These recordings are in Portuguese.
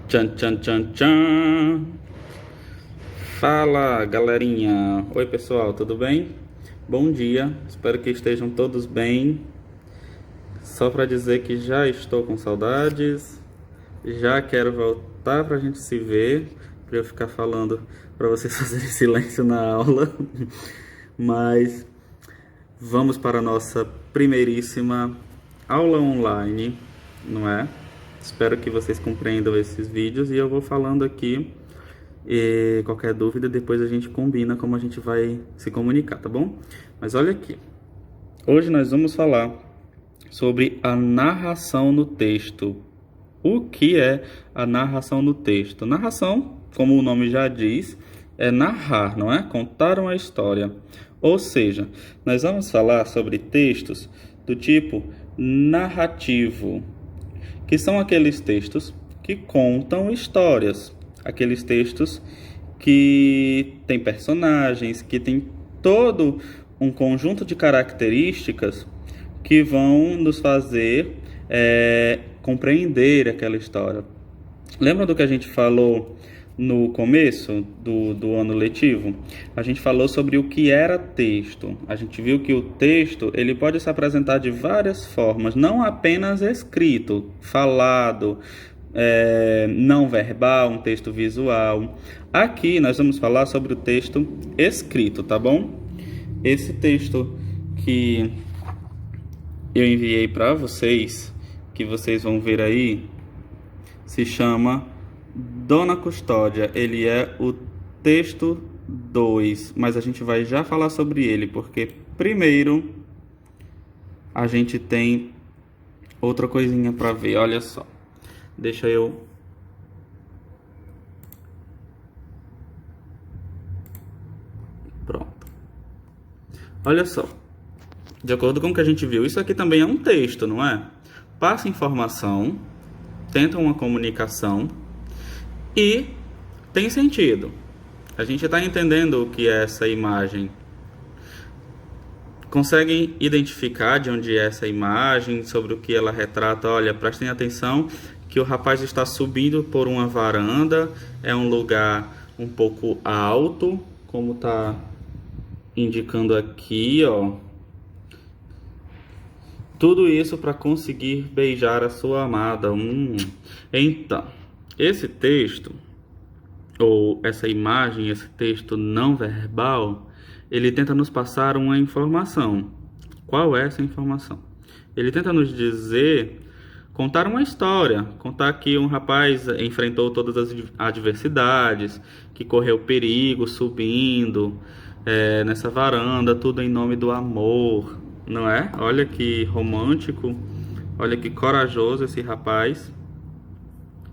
Tchan, tchan, tchan, tchan. Fala, galerinha. Oi, pessoal, tudo bem? Bom dia, espero que estejam todos bem. Só para dizer que já estou com saudades, já quero voltar para a gente se ver, para eu ficar falando para vocês fazerem silêncio na aula. Mas vamos para a nossa primeiríssima aula online, não é? Espero que vocês compreendam esses vídeos e eu vou falando aqui. E qualquer dúvida, depois a gente combina como a gente vai se comunicar, tá bom? Mas olha aqui. Hoje nós vamos falar sobre a narração no texto. O que é a narração no texto? Narração, como o nome já diz, é narrar, não é? Contar uma história. Ou seja, nós vamos falar sobre textos do tipo narrativo, que são aqueles textos que contam histórias, aqueles textos que têm personagens, que têm todo um conjunto de características que vão nos fazer compreender aquela história. Lembra do que a gente falou no começo do ano letivo? A gente falou sobre o que era texto. A gente viu que o texto ele pode se apresentar de várias formas, não apenas escrito, falado, não verbal, um texto visual. Aqui nós vamos falar sobre o texto escrito, tá bom? Esse texto que eu enviei para vocês, que vocês vão ver aí, se chama Dona Custódia. Ele é o texto 2, mas a gente vai já falar sobre ele, porque primeiro a gente tem outra coisinha para ver, olha só. Deixa eu... Pronto. Olha só. De acordo com o que a gente viu, isso aqui também é um texto, não é? Passa informação, tenta uma comunicação e tem sentido. A gente está entendendo o que é essa imagem. Conseguem identificar de onde é essa imagem, sobre o que ela retrata? Olha, prestem atenção que o rapaz está subindo por uma varanda, é um lugar um pouco alto, como está indicando aqui, ó. Tudo isso para conseguir beijar a sua amada. Então, esse texto, ou essa imagem, esse texto não verbal, ele tenta nos passar uma informação. Qual é essa informação? Ele tenta nos dizer, contar uma história, contar que um rapaz enfrentou todas as adversidades, que correu perigo subindo nessa varanda, tudo em nome do amor, não é? Olha que romântico, olha que corajoso esse rapaz.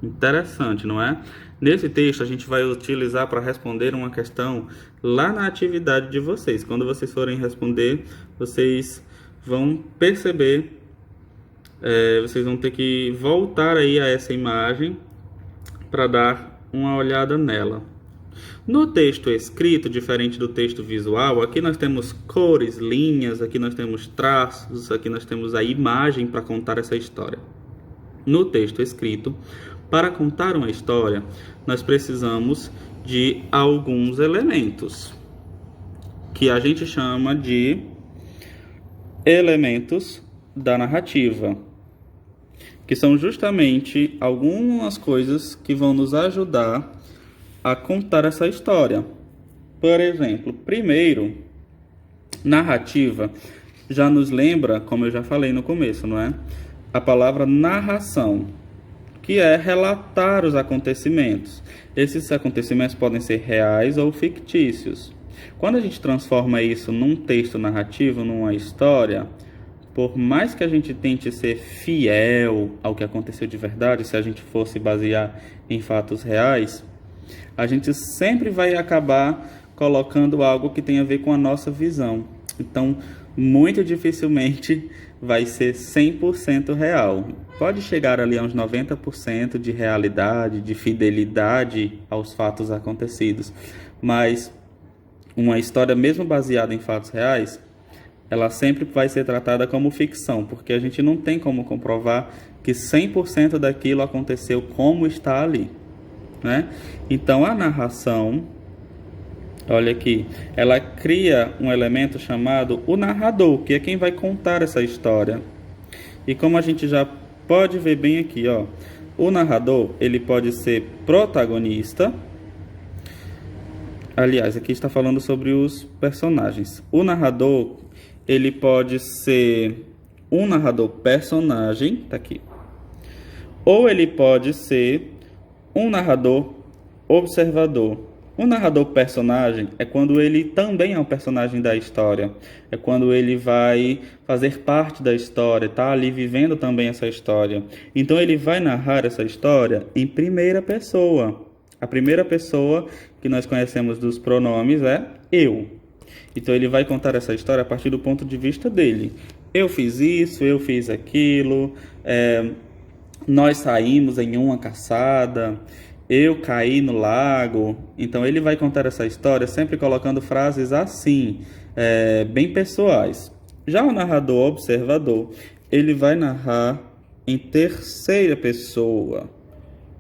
Interessante, não é? Nesse texto a gente vai utilizar para responder uma questão lá na atividade de vocês. Quando vocês forem responder, vocês vão perceber, vocês vão ter que voltar aí a essa imagem para dar uma olhada nela. No texto escrito, diferente do texto visual, aqui nós temos cores, linhas, aqui nós temos traços, aqui nós temos a imagem para contar essa história. No texto escrito, para contar uma história, nós precisamos de alguns elementos, que a gente chama de elementos da narrativa, que são justamente algumas coisas que vão nos ajudar a contar essa história. Por exemplo, primeiro, narrativa já nos lembra, como eu já falei no começo, não é? A palavra narração, que é relatar os acontecimentos. Esses acontecimentos podem ser reais ou fictícios. Quando a gente transforma isso num texto narrativo, numa história, por mais que a gente tente ser fiel ao que aconteceu de verdade, se a gente fosse basear em fatos reais, a gente sempre vai acabar colocando algo que tem a ver com a nossa visão. Então, muito dificilmente vai ser 100% real. Pode chegar ali a uns 90% de realidade, de fidelidade aos fatos acontecidos. Mas uma história, mesmo baseada em fatos reais, ela sempre vai ser tratada como ficção, porque a gente não tem como comprovar que 100% daquilo aconteceu como está ali. né? Então a narração, olha aqui, ela cria um elemento chamado o narrador, que é quem vai contar essa história. E como a gente já pode ver bem aqui, ó, o narrador, ele pode ser protagonista. Aliás, aqui está falando sobre os personagens. O narrador, ele pode ser um narrador personagem, tá aqui. Ou ele pode ser um narrador observador. O narrador personagem é quando ele também é um personagem da história. É quando ele vai fazer parte da história, tá ali vivendo também essa história. Então ele vai narrar essa história em primeira pessoa. A primeira pessoa que nós conhecemos dos pronomes é eu. Então ele vai contar essa história a partir do ponto de vista dele. Eu fiz isso, eu fiz aquilo, nós saímos em uma caçada, eu caí no lago. Então ele vai contar essa história sempre colocando frases assim, bem pessoais. Já o narrador observador, ele vai narrar em terceira pessoa,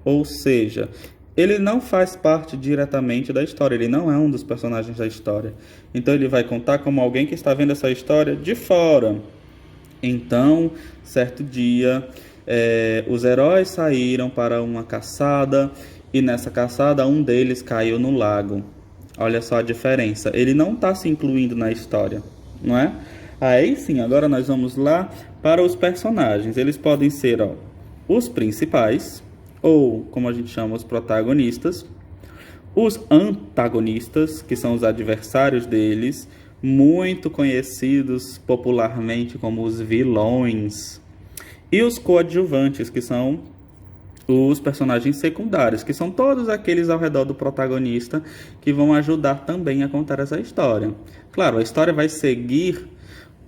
ou seja, ele não faz parte diretamente da história, ele não é um dos personagens da história. Então ele vai contar como alguém que está vendo essa história de fora. Então, certo dia, os heróis saíram para uma caçada e nessa caçada um deles caiu no lago. Olha só a diferença. Ele não está se incluindo na história, não é? Aí sim, agora nós vamos lá para os personagens. Eles podem ser, ó, os principais, ou como a gente chama, os protagonistas, os antagonistas, que são os adversários deles, muito conhecidos popularmente como os vilões, e os coadjuvantes, que são os personagens secundários, que são todos aqueles ao redor do protagonista que vão ajudar também a contar essa história. Claro, a história vai seguir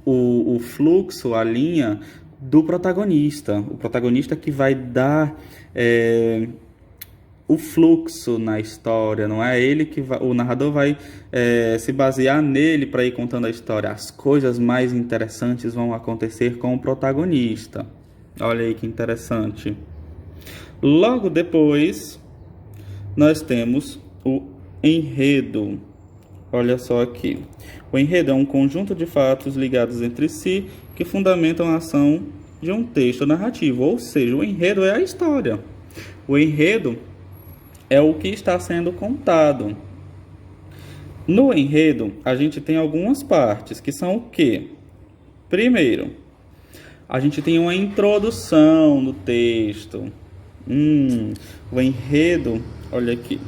o fluxo, a linha do protagonista. O protagonista que vai dar o fluxo na história, não é ele que vai, o narrador vai se basear nele para ir contando a história. As coisas mais interessantes vão acontecer com o protagonista. Olha aí que interessante. Logo depois, nós temos o enredo. Olha só aqui. O enredo é um conjunto de fatos ligados entre si que fundamentam a ação de um texto narrativo. Ou seja, o enredo é a história. O enredo é o que está sendo contado. No enredo, a gente tem algumas partes, que são o quê? Primeiro, a gente tem uma introdução no texto. O enredo, olha aqui,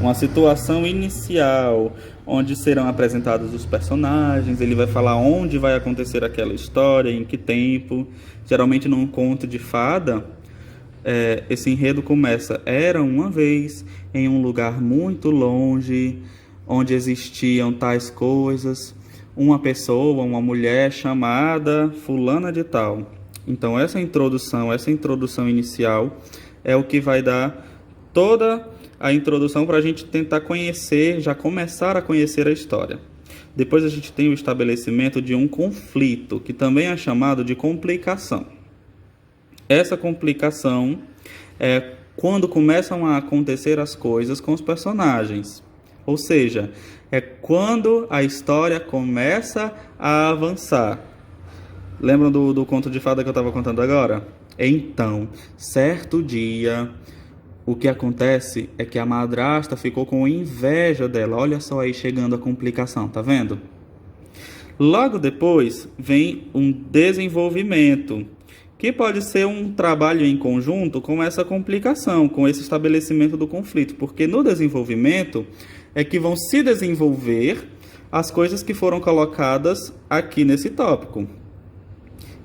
uma situação inicial, onde serão apresentados os personagens, ele vai falar onde vai acontecer aquela história, em que tempo. Geralmente num conto de fada, esse enredo começa: era uma vez, em um lugar muito longe, onde existiam tais coisas, uma pessoa, uma mulher chamada fulana de tal. Então essa introdução inicial é o que vai dar toda a introdução para a gente tentar conhecer, já começar a conhecer a história. Depois a gente tem o estabelecimento de um conflito, que também é chamado de complicação. Essa complicação é quando começam a acontecer as coisas com os personagens. Ou seja, é quando a história começa a avançar. Lembram do conto de fada que eu estava contando agora? Então, certo dia, o que acontece é que a madrasta ficou com inveja dela. Olha só aí chegando a complicação, tá vendo? Logo depois vem um desenvolvimento, que pode ser um trabalho em conjunto com essa complicação, com esse estabelecimento do conflito, porque no desenvolvimento é que vão se desenvolver as coisas que foram colocadas aqui nesse tópico.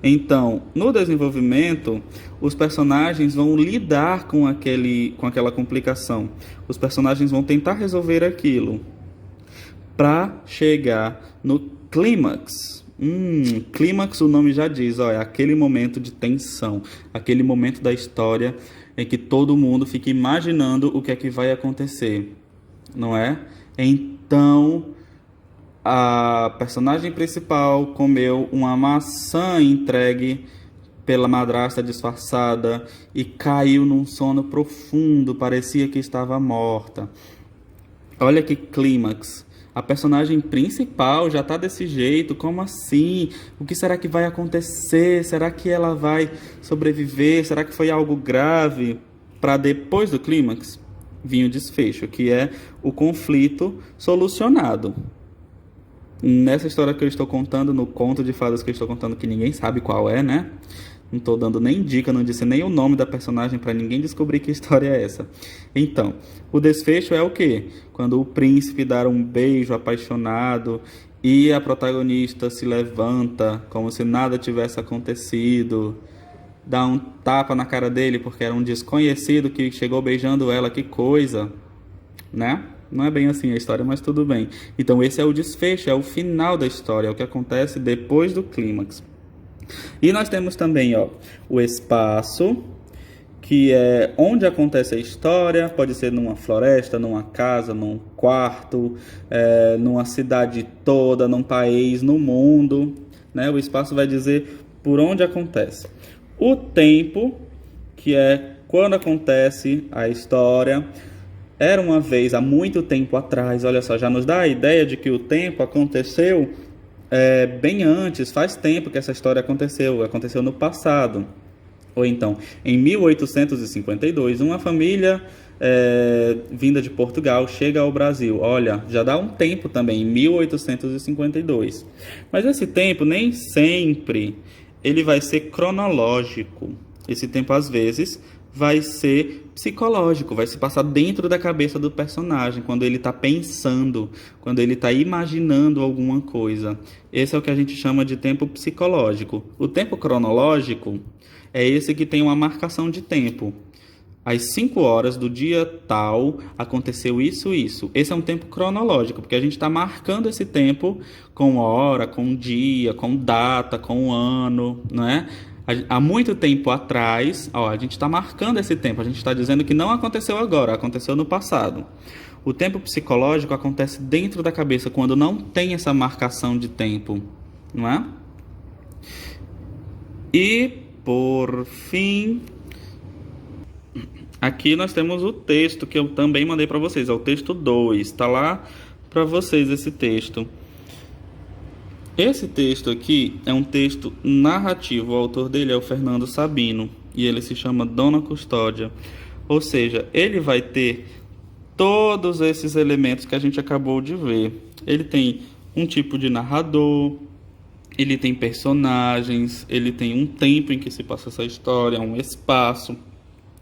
Então, no desenvolvimento, os personagens vão lidar com aquela complicação. Os personagens vão tentar resolver aquilo para chegar no clímax. Clímax, o nome já diz, ó, é aquele momento de tensão, aquele momento da história em que todo mundo fica imaginando o que é que vai acontecer, não é? Então, a personagem principal comeu uma maçã entregue pela madrasta disfarçada e caiu num sono profundo, parecia que estava morta. Olha que clímax. A personagem principal já está desse jeito, como assim? O que será que vai acontecer? Será que ela vai sobreviver? Será que foi algo grave? Para depois do clímax vir o desfecho, que é o conflito solucionado. Nessa história que eu estou contando, no conto de fadas que eu estou contando, que ninguém sabe qual é, né? Não estou dando nem dica, não disse nem o nome da personagem para ninguém descobrir que história é essa. Então, o desfecho é o quê? Quando o príncipe dá um beijo apaixonado e a protagonista se levanta como se nada tivesse acontecido, dá um tapa na cara dele porque era um desconhecido que chegou beijando ela, que coisa, né? Não é bem assim a história, mas tudo bem. Então esse é o desfecho, é o final da história, é o que acontece depois do clímax. E nós temos também, ó, o espaço, que é onde acontece a história. Pode ser numa floresta, numa casa, num quarto, numa cidade toda, num país, no mundo, né? O espaço vai dizer por onde acontece. O tempo, que é quando acontece a história. Era uma vez, há muito tempo atrás. Olha só, já nos dá a ideia de que o tempo aconteceu bem antes, faz tempo que essa história aconteceu no passado. Ou então, em 1852, uma família vinda de Portugal chega ao Brasil. Olha, já dá um tempo também, em 1852. Mas esse tempo nem sempre ele vai ser cronológico. Esse tempo, às vezes, vai ser psicológico, vai se passar dentro da cabeça do personagem, quando ele está pensando, quando ele está imaginando alguma coisa. Esse é o que a gente chama de tempo psicológico. O tempo cronológico é esse que tem uma marcação de tempo. Às 5 horas do dia tal, aconteceu isso, isso. Esse é um tempo cronológico, porque a gente está marcando esse tempo com hora, com dia, com data, com ano, não é? Há muito tempo atrás, ó, a gente está marcando esse tempo, a gente está dizendo que não aconteceu agora, aconteceu no passado. O tempo psicológico acontece dentro da cabeça, quando não tem essa marcação de tempo, não é? E, por fim, aqui nós temos o texto que eu também mandei para vocês, é o texto 2, está lá para vocês esse texto. Esse texto aqui é um texto narrativo, o autor dele é o Fernando Sabino, e ele se chama Dona Custódia. Ou seja, ele vai ter todos esses elementos que a gente acabou de ver. Ele tem um tipo de narrador, ele tem personagens, ele tem um tempo em que se passa essa história, um espaço,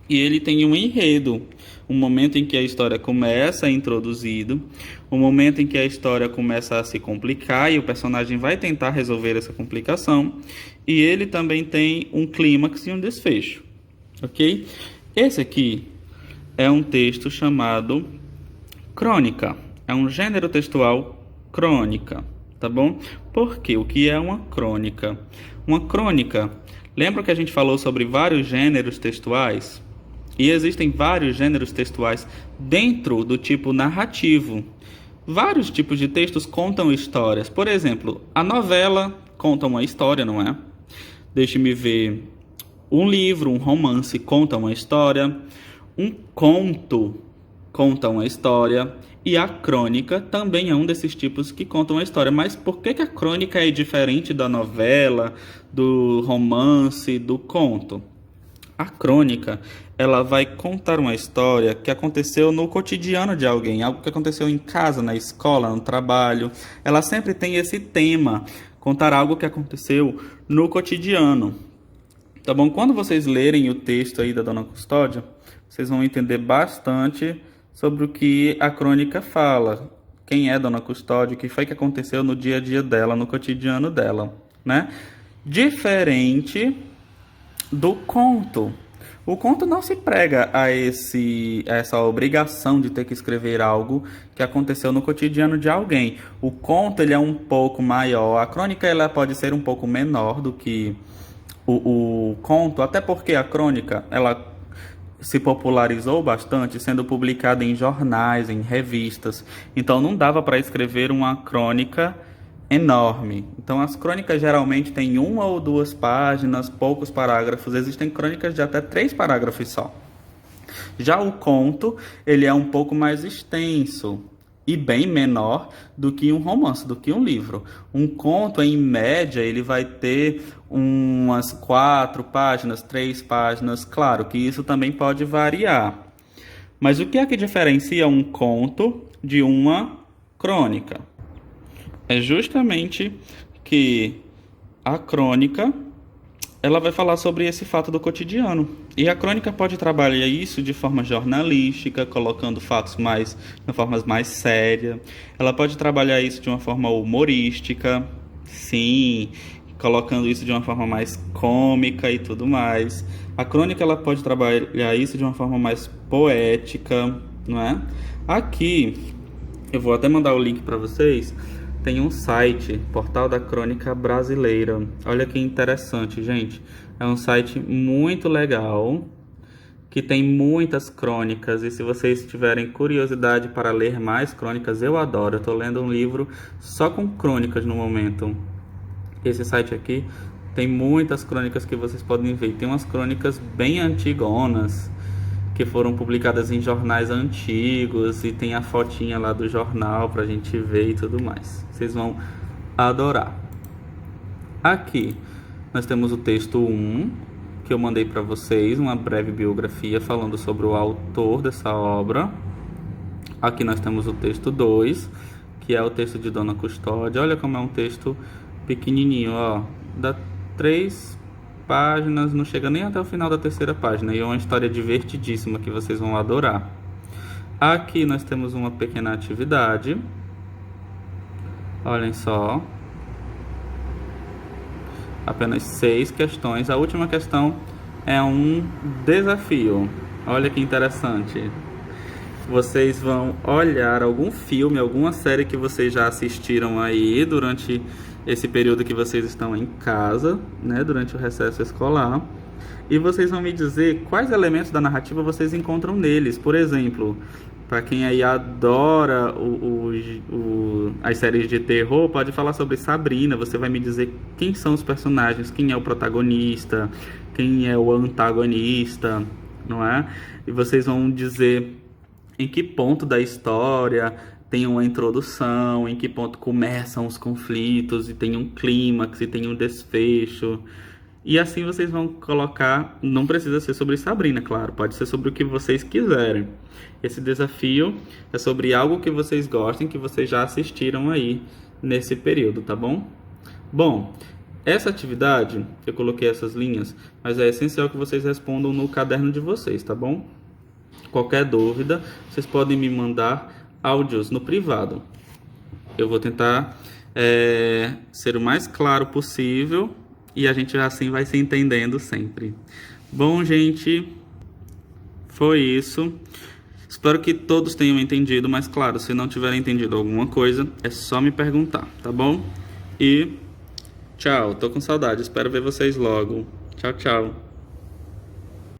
e ele tem um enredo, um momento em que a história começa a introduzido, um momento em que a história começa a se complicar e o personagem vai tentar resolver essa complicação, e ele também tem um clímax e um desfecho, ok? Esse aqui é um texto chamado crônica, é um gênero textual crônica, tá bom? Por quê? O que é uma crônica? Uma crônica, lembra que a gente falou sobre vários gêneros textuais? E existem vários gêneros textuais dentro do tipo narrativo. Vários tipos de textos contam histórias. Por exemplo, a novela conta uma história, não é? Deixe-me ver. Um livro, um romance conta uma história. Um conto conta uma história. E a crônica também é um desses tipos que contam uma história. Mas por que a crônica é diferente da novela, do romance, do conto? A crônica, ela vai contar uma história que aconteceu no cotidiano de alguém, algo que aconteceu em casa, na escola, no trabalho. Ela sempre tem esse tema, contar algo que aconteceu no cotidiano. Tá bom? Quando vocês lerem o texto aí da Dona Custódia, vocês vão entender bastante sobre o que a crônica fala. Quem é Dona Custódia, o que foi que aconteceu no dia a dia dela, no cotidiano dela, né? Diferente do conto. O conto não se prega a essa obrigação de ter que escrever algo que aconteceu no cotidiano de alguém. O conto ele é um pouco maior, a crônica ela pode ser um pouco menor do que o conto, até porque a crônica ela se popularizou bastante, sendo publicada em jornais, em revistas. Então não dava para escrever uma crônica enorme. Então as crônicas geralmente têm 1 ou 2 páginas, poucos parágrafos. Existem crônicas de até 3 parágrafos só. Já o conto, ele é um pouco mais extenso e bem menor do que um romance, do que um livro. Um conto, em média, ele vai ter umas 4 páginas, 3 páginas. Claro que isso também pode variar. Mas o que é que diferencia um conto de uma crônica? É justamente que a crônica, ela vai falar sobre esse fato do cotidiano. E a crônica pode trabalhar isso de forma jornalística, colocando fatos de forma mais séria. Ela pode trabalhar isso de uma forma humorística, sim, colocando isso de uma forma mais cômica e tudo mais. A crônica, ela pode trabalhar isso de uma forma mais poética, não é? Aqui, eu vou até mandar o link para vocês. Tem um site, Portal da Crônica Brasileira. Olha que interessante, gente. É um site muito legal, que tem muitas crônicas. E se vocês tiverem curiosidade para ler mais crônicas, eu adoro. Eu estou lendo um livro só com crônicas no momento. Esse site aqui tem muitas crônicas que vocês podem ver. Tem umas crônicas bem antigonas, que foram publicadas em jornais antigos, e tem a fotinha lá do jornal pra gente ver e tudo mais. Vocês vão adorar. Aqui nós temos o texto 1, que eu mandei para vocês, uma breve biografia falando sobre o autor dessa obra. Aqui nós temos o texto 2, que é o texto de Dona Custódia. Olha como é um texto pequenininho, ó. Dá 3 páginas, não chega nem até o final da 3ª página, e é uma história divertidíssima que vocês vão adorar. Aqui nós temos uma pequena atividade, olhem só, apenas 6 questões. A última questão é um desafio. Olha que interessante. Vocês vão olhar algum filme, alguma série que vocês já assistiram aí durante esse período que vocês estão em casa, né, durante o recesso escolar, e vocês vão me dizer quais elementos da narrativa vocês encontram neles. Por exemplo, para quem aí adora as séries de terror, pode falar sobre Sabrina. Você vai me dizer quem são os personagens, quem é o protagonista, quem é o antagonista, não é? E vocês vão dizer em que ponto da história tem uma introdução, em que ponto começam os conflitos, e tem um clímax, e tem um desfecho. E assim vocês vão colocar, não precisa ser sobre Sabrina, claro, pode ser sobre o que vocês quiserem. Esse desafio é sobre algo que vocês gostem, que vocês já assistiram aí nesse período, tá bom? Bom, essa atividade, eu coloquei essas linhas, mas é essencial que vocês respondam no caderno de vocês, tá bom? Qualquer dúvida, vocês podem me mandar áudios no privado. Eu vou tentar ser o mais claro possível, e a gente assim vai se entendendo sempre. Bom, gente, foi isso. Espero que todos tenham entendido, mas claro, se não tiverem entendido alguma coisa, é só me perguntar, tá bom? E tchau, tô com saudade, espero ver vocês logo. Tchau, tchau.